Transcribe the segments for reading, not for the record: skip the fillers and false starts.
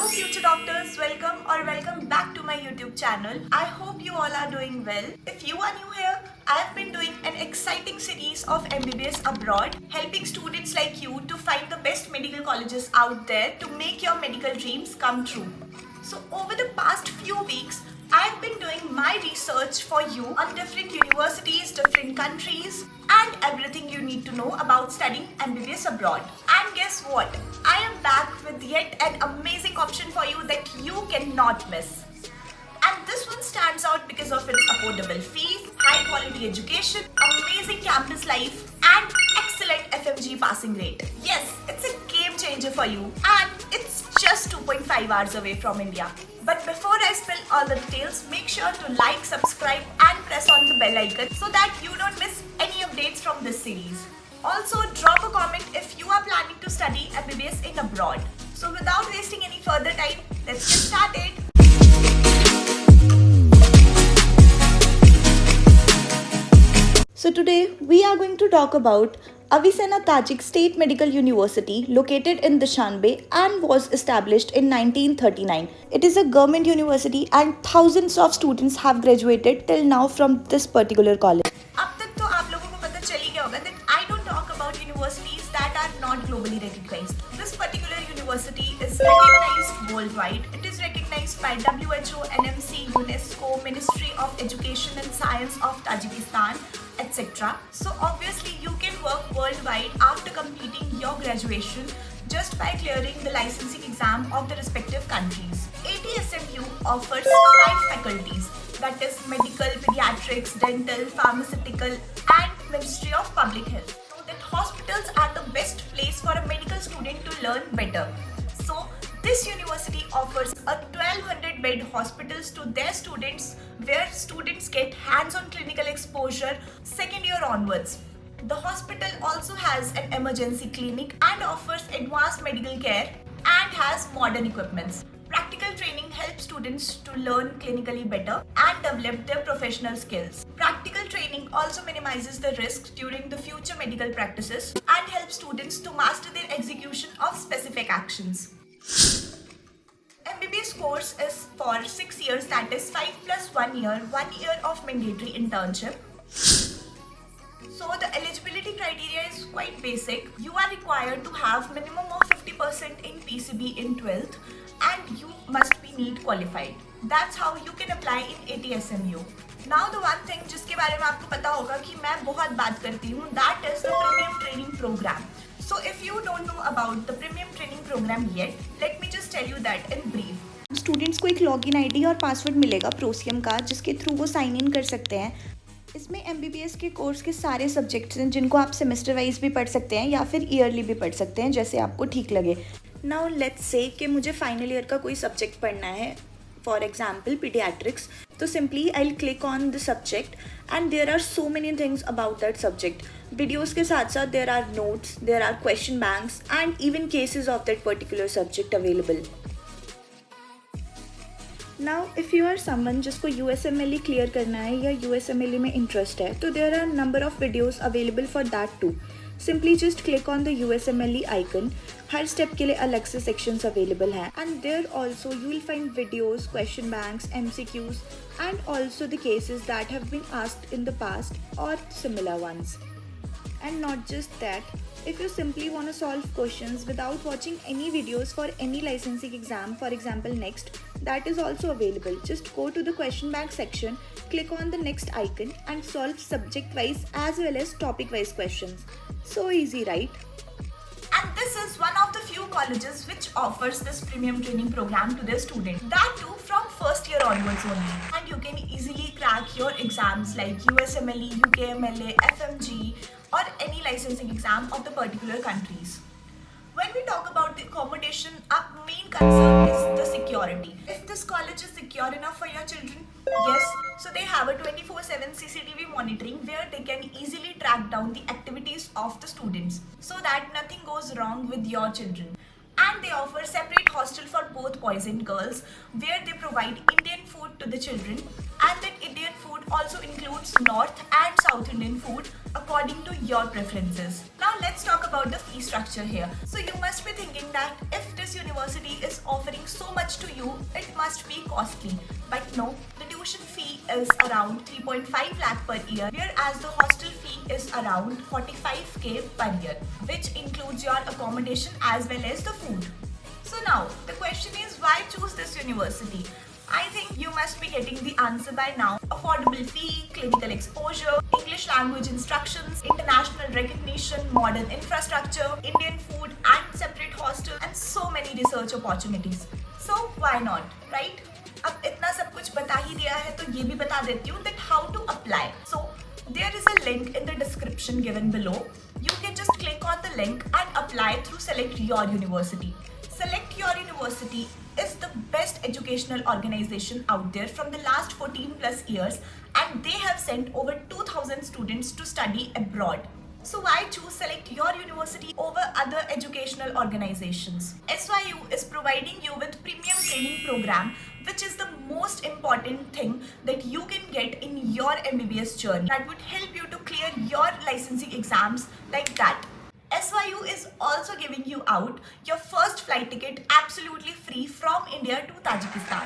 future doctors, welcome back to my YouTube channel. I hope you all are doing well. If you are new here, I have been doing an exciting series of MBBS abroad, helping students like you to find the best medical colleges out there to make your medical dreams come true. So over the past few weeks, I've been doing my research for you on different universities, different countries, and everything you need to know about studying MBBS abroad. And guess what? I am back with yet an amazing option for you that you cannot miss. And this one stands out because of its affordable fees, high quality education, amazing campus life, and excellent FMG passing rate. Yes, it's a game changer for you, and it's just 2.5 hours away from India. But before I spill all the details, make sure to like, subscribe, and press on the bell icon so that you don't miss any updates from this series. Also, drop a comment if you are planning to study MBBS in abroad. So without wasting any further time, let's get started. So today we are going to talk about Avicenna Tajik State Medical University located in Dushanbe and was established in 1939. It is a government university and thousands of students have graduated till now from this particular college. अब तक तो आप लोगों को पता चल ही गया होगा that I don't talk about universities that are not globally recognized. This particular university is recognized worldwide. It is recognized by WHO, NMC, UNESCO, Ministry of Education and Science of Tajikistan, etc. So obviously you can work worldwide after completing your graduation just by clearing the licensing exam of the respective countries. ATSMU offers 5 faculties, that is medical, pediatrics, dental, pharmaceutical and Ministry of Public Health. So that hospitals are the best place for a medical student to learn better. So this university offers a 1200 bed hospitals to their students where students get hands-on clinical exposure second year onwards. The hospital also has an emergency clinic and offers advanced medical care and has modern equipments. Practical training helps students to learn clinically better and develop their professional skills. Practical training also minimizes the risks during the future medical practices and helps students to master their execution of specific actions. MBBS course is for 6 years, that is 5 plus 1 year, 1 year of mandatory internship. So the eligibility criteria is quite basic. You are required to have minimum of 50% in PCB in 12th and you must be NEET qualified. That's how you can apply in ATSMU. Now the one thing जिसके बारे में आपको पता होगा कि मैं बहुत बात करती हूँ, that is the premium training program. So if you don't know about the premium training program yet, let me just tell you that in brief. Students को एक लॉगिन आईडी और पासवर्ड मिलेगा प्रोसियम का, जिसके थ्रू वो साइन इन कर सकते हैं. इसमें MBBS के कोर्स के सारे सब्जेक्ट्स हैं जिनको आप सेमेस्टर वाइज भी पढ़ सकते हैं या फिर ईयरली भी पढ़ सकते हैं, जैसे आपको ठीक लगे. नाउ लेट्स से कि मुझे फाइनल ईयर का कोई सब्जेक्ट पढ़ना है, फॉर एग्जाम्पल पीडियाट्रिक्स. तो simply I will click on the subject and there are so many things about that subject. Videos के साथ साथ there are notes, there are question banks and even cases of that particular subject available. Now if you are someone जिसको USMLE clear करना है या USMLE में interest है, तो there are number of videos available for that too. Simply just click on the USMLE icon. हर step के लिए अलग से सेक्शंस अवेलेबल हैं and there also you will find videos, question banks, MCQs and also the cases that have been asked in the past और similar ones. And not just that, if you simply want to solve questions without watching any videos for any licensing exam, for example next, that is also available. Just go to the question bank section, click on the next icon and solve subject wise as well as topic wise questions. So easy, right? And this is one of the few colleges which offers this premium training program to their students. That too from first year onwards only. And you can easily crack your exams like USMLE, UKMLA, FMG or any licensing exam of the particular countries. When we talk about the accommodation, our main concern is the security. If this college is secure enough for your children, yes, so they have a 24/7 CCTV monitoring where they can easily track down the activities of the students so that nothing goes wrong with your children. And they offer separate hostel for both boys and girls where they provide Indian food to the children, and that Indian food also includes North and South Indian food according to your preferences. Now let's talk about the fee structure here. So you must be thinking that if this university is offering so much you it must be costly, but no, the tuition fee is around 3.5 lakh per year, whereas the hostel fee is around 45k per year, which includes your accommodation as well as the food. So now the question is, why choose this university? I think you must be getting the answer by now. Affordable fee, clinical exposure, English language instructions, international recognition, modern infrastructure, Indian food and separate hostel, and so many research opportunities. So why not, right? अब इतना सब कुछ बता ही दिया है तो ये भी बता देती हूँ that how to apply. So there is a link in the description given below. You can just click on the link and apply through Select Your University. Select Your University is the best educational organization out there from the last 14 plus years, and they have sent over 2000 students to study abroad. So why choose Select Your University over other educational organizations? SYU is providing you with premium training program, which is the most important thing that you can get in your MBBS journey. That would help you to clear your licensing exams like that. SYU is also giving you out your first flight ticket absolutely free from India to Tajikistan.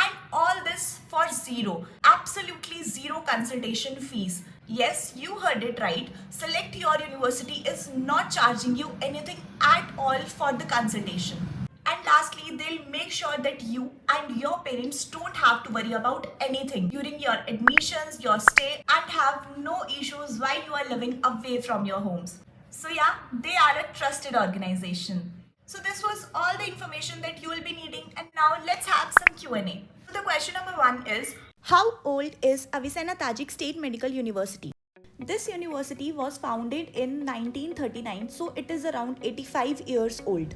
And all this for zero, absolutely zero consultation fees. Yes, you heard it right. Select Your University is not charging you anything at all for the consultation. And lastly, they'll make sure that you and your parents don't have to worry about anything during your admissions, your stay, and have no issues while you are living away from your homes. So yeah, they are a trusted organization. So this was all the information that you will be needing, and now let's have some Q&A. So the question number 1 is, how old is Avicenna Tajik State Medical University? This university was founded in 1939, so it is around 85 years old.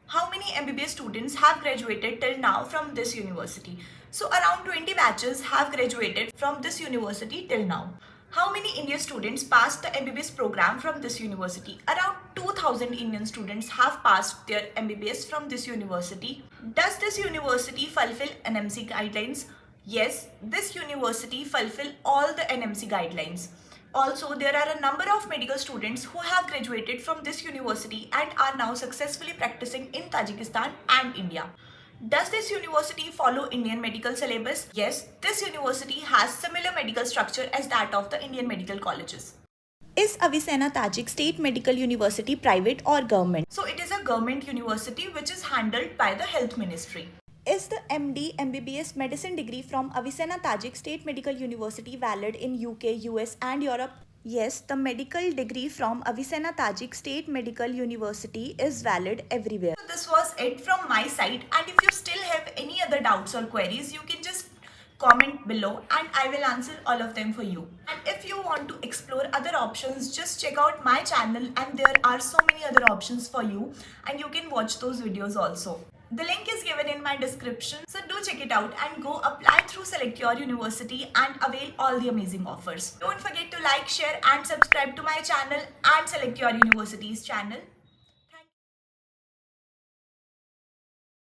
How many MBBS students have graduated till now from this university? So around 20 batches have graduated from this university till now. How many Indian students passed the MBBS program from this university? Around 2000 Indian students have passed their MBBS from this university. Does this university fulfill NMC guidelines? Yes, this university fulfill all the NMC guidelines. Also, there are a number of medical students who have graduated from this university and are now successfully practicing in Tajikistan and India. Does this university follow Indian medical syllabus? Yes, this university has similar medical structure as that of the Indian medical colleges. Is Avicenna Tajik State Medical University private or government? So it is a government university which is handled by the Health Ministry. Is the MD MBBS medicine degree from Avicenna Tajik State Medical University valid in UK, US and Europe? Yes, the medical degree from Avicenna Tajik State Medical University is valid everywhere. So this was it from my side, and if you still have any other doubts or queries, you can just comment below and I will answer all of them for you. And if you want to explore other options, just check out my channel and there are so many other options for you, and you can watch those videos also. The link is given in my description, so do check it out and go apply through Select Your University and avail all the amazing offers. Don't forget to like, share and subscribe to my channel and Select Your University's channel.